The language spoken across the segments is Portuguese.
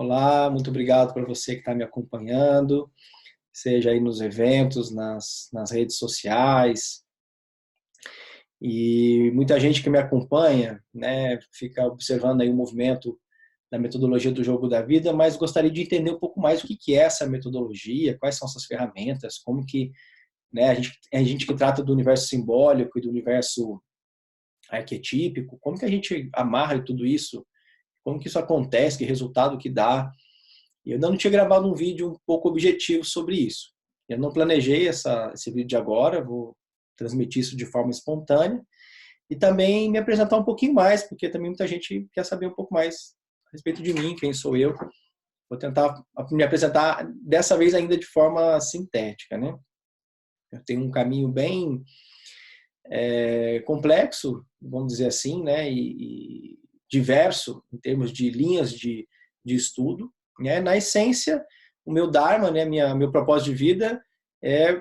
Olá, muito obrigado para você que está me acompanhando, seja aí nos eventos, nas redes sociais. E muita gente que me acompanha, né, fica observando aí o movimento da metodologia do jogo da vida, mas gostaria de entender um pouco mais o que é essa metodologia, quais são essas ferramentas, como que, né, a gente que trata do universo simbólico e do universo arquetípico, como que a gente amarra tudo isso, como que isso acontece, que resultado que dá. E eu ainda não tinha gravado um vídeo um pouco objetivo sobre isso. Eu não planejei esse vídeo de agora, vou transmitir isso de forma espontânea e também me apresentar um pouquinho mais, porque também muita gente quer saber um pouco mais a respeito de mim, quem sou eu. Vou tentar me apresentar dessa vez ainda de forma sintética, né? Eu tenho um caminho bem complexo, vamos dizer assim, né? E diverso em termos de linhas de estudo. Né? Na essência, o meu dharma, né, meu propósito de vida é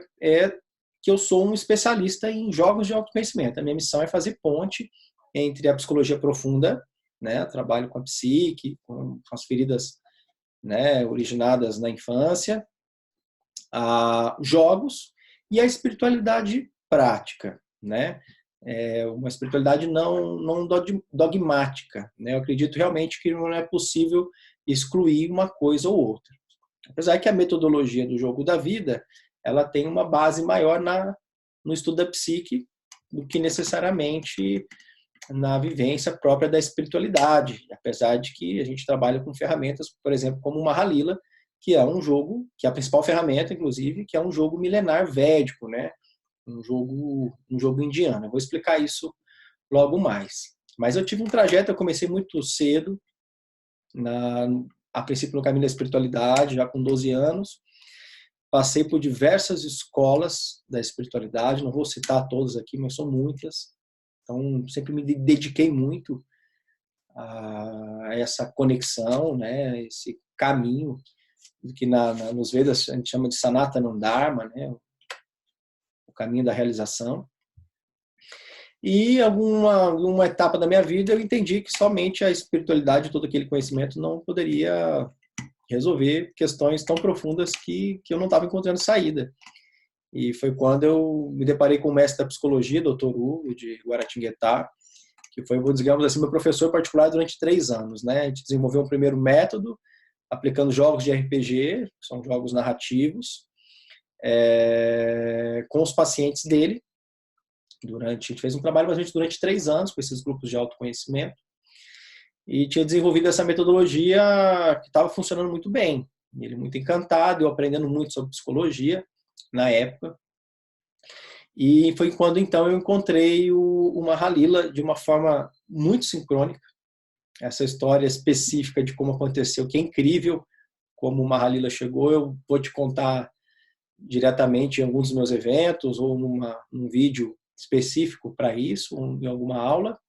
que eu sou um especialista em jogos de autoconhecimento. A minha missão é fazer ponte entre a psicologia profunda, né, trabalho com a psique, com as feridas, né, originadas na infância, a jogos e a espiritualidade prática, né? Uma espiritualidade não dogmática, né? Eu acredito realmente que não é possível excluir uma coisa ou outra. Apesar que a metodologia do jogo da vida, ela tem uma base maior no estudo da psique do que necessariamente na vivência própria da espiritualidade, apesar de que a gente trabalha com ferramentas, por exemplo, como o Mahalila, que é um jogo, que é a principal ferramenta, inclusive, que é um jogo milenar védico, né? Um jogo indiano. Eu vou explicar isso logo mais. Mas eu tive um trajeto, eu comecei muito cedo, a princípio no caminho da espiritualidade, já com 12 anos. Passei por diversas escolas da espiritualidade, não vou citar todas aqui, mas são muitas. Então, sempre me dediquei muito a essa conexão, né, esse caminho que nos Vedas a gente chama de Sanatana Dharma, né, o caminho da realização. E alguma etapa da minha vida eu entendi que somente a espiritualidade, todo aquele conhecimento não poderia resolver questões tão profundas que eu não estava encontrando saída. E foi quando eu me deparei com o mestre da psicologia, Dr. Hugo, de Guaratinguetá, que foi, digamos assim, meu professor particular durante 3 anos. Né? A gente desenvolveu um primeiro método, aplicando jogos de RPG, que são jogos narrativos, com os pacientes dele. A gente fez um trabalho durante 3 anos com esses grupos de autoconhecimento e tinha desenvolvido essa metodologia que estava funcionando muito bem. Ele muito encantado, eu aprendendo muito sobre psicologia na época. E foi quando então eu encontrei o Mahalila de uma forma muito sincrônica. Essa história específica de como aconteceu, que é incrível como o Mahalila chegou, eu vou te contar diretamente em alguns dos meus eventos ou num vídeo específico para isso, em alguma aula.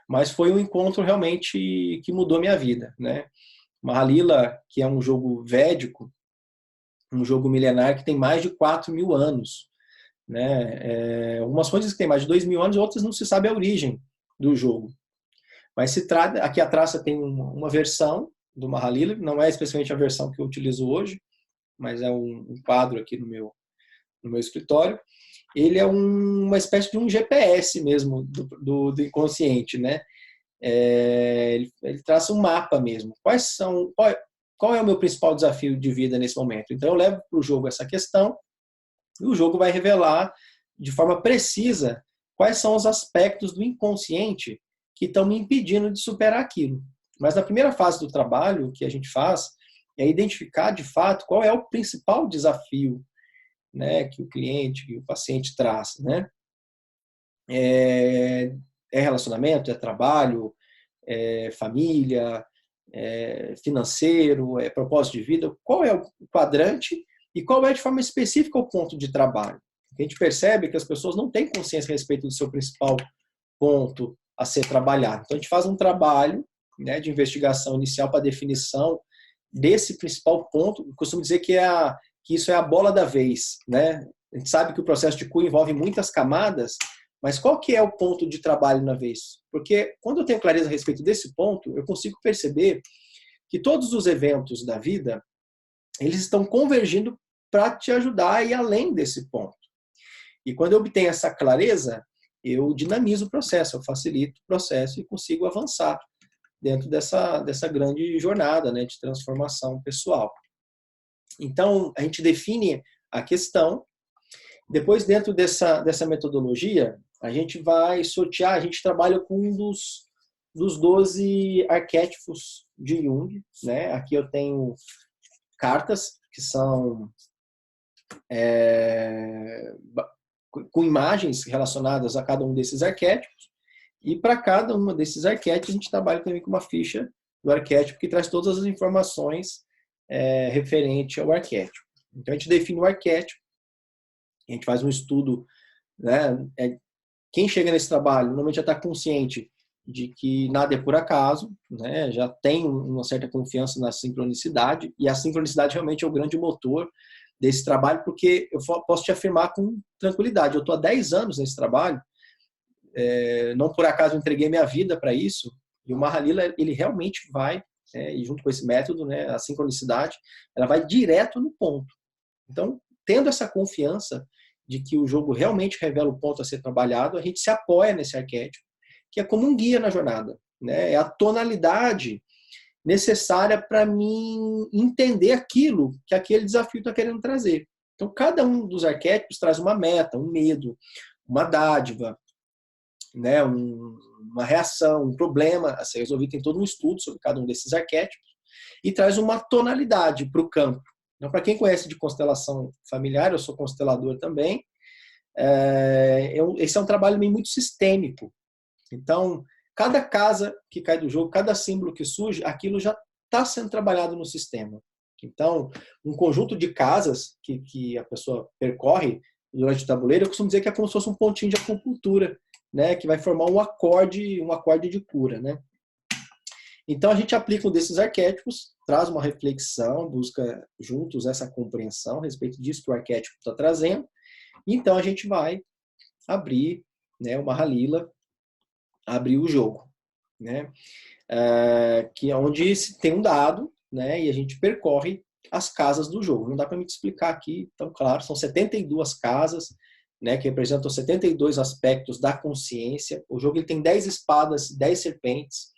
Mas foi um encontro realmente que mudou minha vida, né? Mahalila, que é um jogo védico, um jogo milenar que tem mais de 4.000 anos, né? Algumas coisas que tem mais de 2.000 anos, outras não se sabe a origem do jogo. Mas se trata, aqui atrás você tem uma versão do Mahalila, não é especialmente a versão que eu utilizo hoje, mas é um quadro aqui no meu escritório. Ele é uma espécie de um GPS mesmo do inconsciente, né? Ele traça um mapa mesmo. Qual é o meu principal desafio de vida nesse momento? Então eu levo para o jogo essa questão e o jogo vai revelar de forma precisa quais são os aspectos do inconsciente que estão me impedindo de superar aquilo. Mas na primeira fase do trabalho, o que a gente faz é identificar de fato qual é o principal desafio, né, que o cliente, que o paciente traz, né? É relacionamento, é trabalho, é família, é financeiro, é propósito de vida. Qual é o quadrante e qual é de forma específica o ponto de trabalho? A gente percebe que as pessoas não têm consciência a respeito do seu principal ponto a ser trabalhado. Então a gente faz um trabalho, né, de investigação inicial para definição desse principal ponto. Eu costumo dizer que isso é a bola da vez, né? A gente sabe que o processo de cura envolve muitas camadas, mas qual que é o ponto de trabalho na vez? Porque quando eu tenho clareza a respeito desse ponto, eu consigo perceber que todos os eventos da vida, eles estão convergindo para te ajudar a ir além desse ponto. E quando eu obtenho essa clareza, eu dinamizo o processo, eu facilito o processo e consigo avançar dentro dessa grande jornada, né, de transformação pessoal. Então, a gente define a questão, depois dentro dessa metodologia, a gente vai sortear, a gente trabalha com um dos 12 arquétipos de Jung, né? Aqui eu tenho cartas que são com imagens relacionadas a cada um desses arquétipos, e para cada um desses arquétipos a gente trabalha também com uma ficha do arquétipo que traz todas as informações referente ao arquétipo. Então a gente define o arquétipo, a gente faz um estudo, né? Quem chega nesse trabalho normalmente já está consciente de que nada é por acaso, né? Já tem uma certa confiança na sincronicidade, e a sincronicidade realmente é o grande motor desse trabalho, porque eu posso te afirmar com tranquilidade, eu estou há 10 anos nesse trabalho, não por acaso eu entreguei minha vida para isso, e o Mahalila, ele realmente vai, e junto com esse método, né, a sincronicidade, ela vai direto no ponto. Então, tendo essa confiança de que o jogo realmente revela o ponto a ser trabalhado, a gente se apoia nesse arquétipo, que é como um guia na jornada, né? É a tonalidade necessária para mim entender aquilo que aquele desafio está querendo trazer. Então, cada um dos arquétipos traz uma meta, um medo, uma dádiva, né? Uma reação, um problema a ser resolvido. Tem todo um estudo sobre cada um desses arquétipos e traz uma tonalidade para o campo. Então, para quem conhece de constelação familiar, eu sou constelador também, esse é um trabalho muito sistêmico. Então, cada casa que cai do jogo, cada símbolo que surge, aquilo já está sendo trabalhado no sistema. Então, um conjunto de casas que a pessoa percorre durante o tabuleiro, eu costumo dizer que é como se fosse um pontinho de acupuntura, né, que vai formar um acorde de cura, né? Então, a gente aplica um desses arquétipos, traz uma reflexão, busca juntos essa compreensão a respeito disso que o arquétipo está trazendo. Então, a gente vai abrir, né, o Mahalila, abrir o jogo, né? Que é onde tem um dado, né, e a gente percorre as casas do jogo. Não dá para me explicar aqui tão claro, são 72 casas, né, que representam 72 aspectos da consciência. O jogo ele tem 10 espadas, 10 serpentes.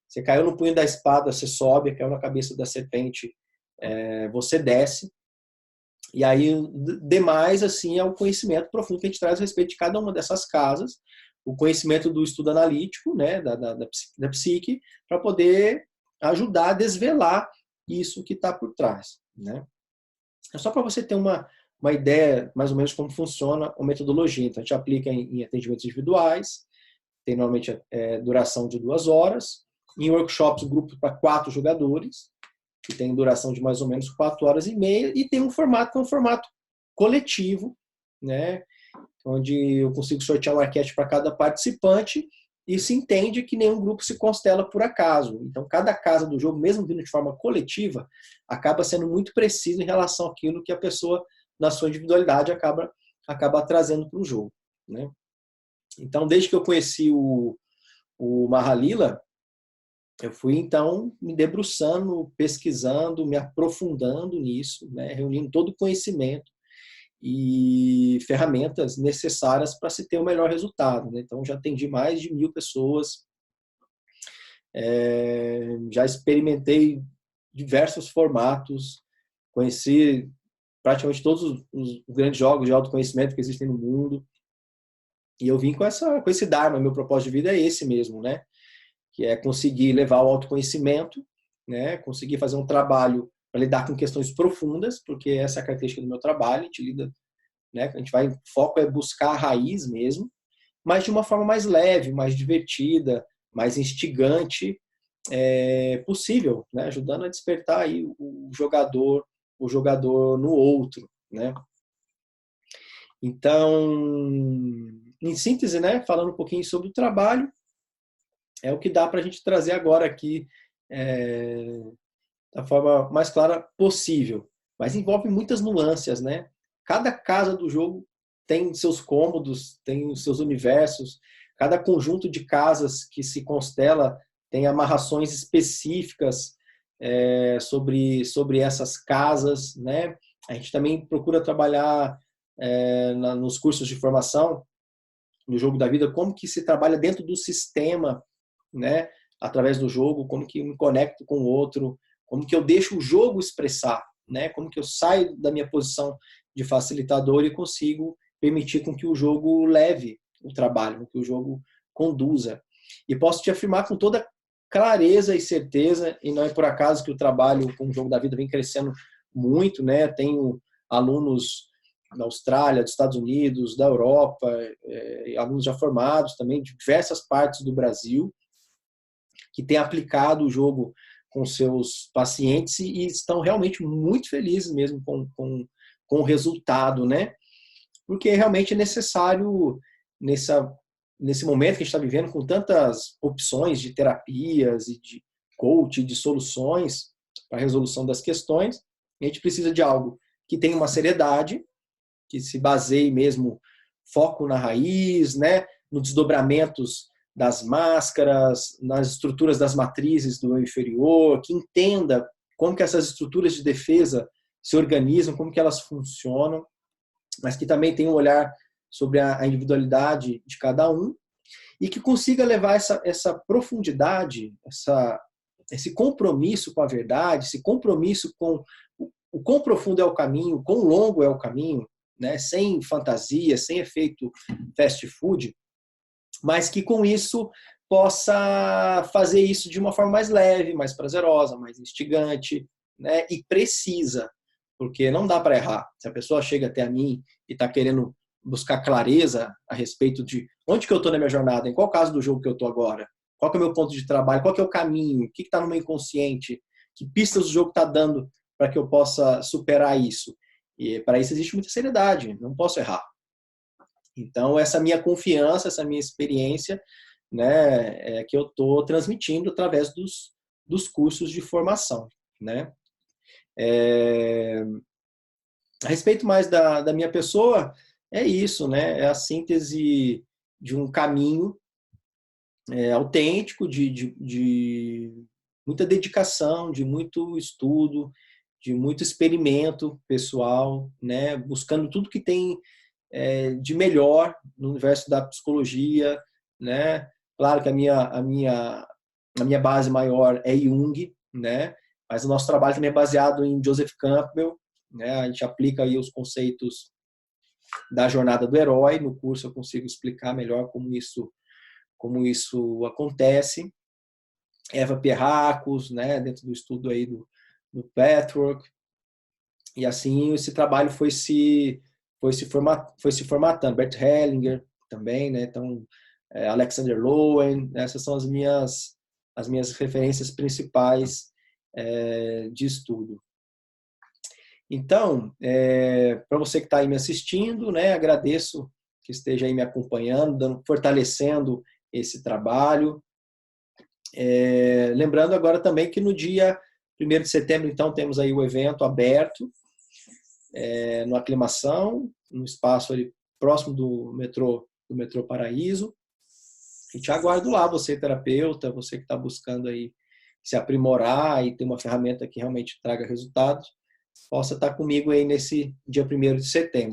Você caiu no punho da espada, você sobe, caiu na cabeça da serpente, você desce. E aí, demais, assim, é o conhecimento profundo que a gente traz a respeito de cada uma dessas casas, o conhecimento do estudo analítico, né, da psique, para poder ajudar a desvelar isso que está por trás, né? É só para você ter uma ideia, mais ou menos, como funciona a metodologia. Então, a gente aplica em atendimentos individuais, tem normalmente duração de 2 horas, em workshops, grupo para 4 jogadores, que tem duração de mais ou menos 4 horas e meia, e tem um formato que é um formato coletivo, né, onde eu consigo sortear um arquétipo para cada participante, e se entende que nenhum grupo se constela por acaso. Então, cada casa do jogo, mesmo vindo de forma coletiva, acaba sendo muito preciso em relação àquilo que a pessoa, na sua individualidade, acaba trazendo para o jogo, né? Então, desde que eu conheci o Mahalila, eu fui, então, me debruçando, pesquisando, me aprofundando nisso, né, reunindo todo o conhecimento e ferramentas necessárias para se ter o melhor resultado, né? Então, já atendi mais de 1.000 pessoas, já experimentei diversos formatos, conheci praticamente todos os grandes jogos de autoconhecimento que existem no mundo, e eu vim com esse Dharma. Meu propósito de vida é esse mesmo, né? Que é conseguir levar o autoconhecimento, né? Conseguir fazer um trabalho para lidar com questões profundas, porque essa é a característica do meu trabalho, a gente lida, né? O foco é buscar a raiz mesmo, mas de uma forma mais leve, mais divertida, mais instigante possível, né? Ajudando a despertar aí o jogador no outro, né? Então, em síntese, né? Falando um pouquinho sobre o trabalho, é o que dá para a gente trazer agora aqui da forma mais clara possível. Mas envolve muitas nuances, né? Cada casa do jogo tem seus cômodos, tem os seus universos. Cada conjunto de casas que se constela tem amarrações específicas sobre essas casas, né? A gente também procura trabalhar nos cursos de formação, no jogo da vida, como que se trabalha dentro do sistema, né? Através do jogo, como que eu me conecto com o outro, como que eu deixo o jogo expressar, né? Como que eu saio da minha posição de facilitador e consigo permitir com que o jogo leve o trabalho, com que o jogo conduza. E posso te afirmar com toda clareza e certeza, e não é por acaso que o trabalho com o jogo da vida vem crescendo muito, né? Tenho alunos da Austrália, dos Estados Unidos, da Europa, alunos já formados também de diversas partes do Brasil, que têm aplicado o jogo com seus pacientes e estão realmente muito felizes mesmo com o resultado, né? Porque realmente é necessário, nesse momento que a gente está vivendo, com tantas opções de terapias e de coach, de soluções para a resolução das questões, a gente precisa de algo que tenha uma seriedade, que se baseie mesmo foco na raiz, né, nos desdobramentos das máscaras, nas estruturas das matrizes do inferior, que entenda como que essas estruturas de defesa se organizam, como que elas funcionam, mas que também tenha um olhar sobre a individualidade de cada um e que consiga levar essa profundidade, esse compromisso com a verdade, esse compromisso com o quão profundo é o caminho, o quão longo é o caminho, né, sem fantasia, sem efeito fast food, mas que com isso possa fazer isso de uma forma mais leve, mais prazerosa, mais instigante, né, e precisa, porque não dá para errar. Se a pessoa chega até a mim e está querendo buscar clareza a respeito de onde que eu estou na minha jornada, em qual caso do jogo que eu estou agora, qual que é o meu ponto de trabalho, qual que é o caminho, o que está no meu inconsciente, que pistas o jogo está dando para que eu possa superar isso. E para isso existe muita seriedade, não posso errar. Então, essa minha confiança, essa minha experiência, né, é que eu estou transmitindo através dos cursos de formação, né? A respeito mais da minha pessoa, é isso, né? É a síntese de um caminho autêntico, de muita dedicação, de muito estudo, de muito experimento pessoal, né? Buscando tudo que tem de melhor no universo da psicologia, né? Claro que a minha base maior é Jung, né? Mas o nosso trabalho também é baseado em Joseph Campbell, né? A gente aplica aí os conceitos da jornada do herói. No curso eu consigo explicar melhor como isso acontece. Eva Pierracos, né? Dentro do estudo aí do Pathwork. E assim esse trabalho foi se formatando. Bert Hellinger também, né? Então, Alexander Lowen, essas são as minhas referências principais de estudo. Então, para você que está aí me assistindo, né? Agradeço que esteja aí me acompanhando, fortalecendo esse trabalho. Lembrando agora também que no dia 1º de setembro, então, temos aí o evento aberto, no Aclimação, no espaço ali próximo do metrô Paraíso. E te aguardo lá, você terapeuta, você que está buscando aí se aprimorar e ter uma ferramenta que realmente traga resultados, possa estar comigo aí nesse dia 1º de setembro.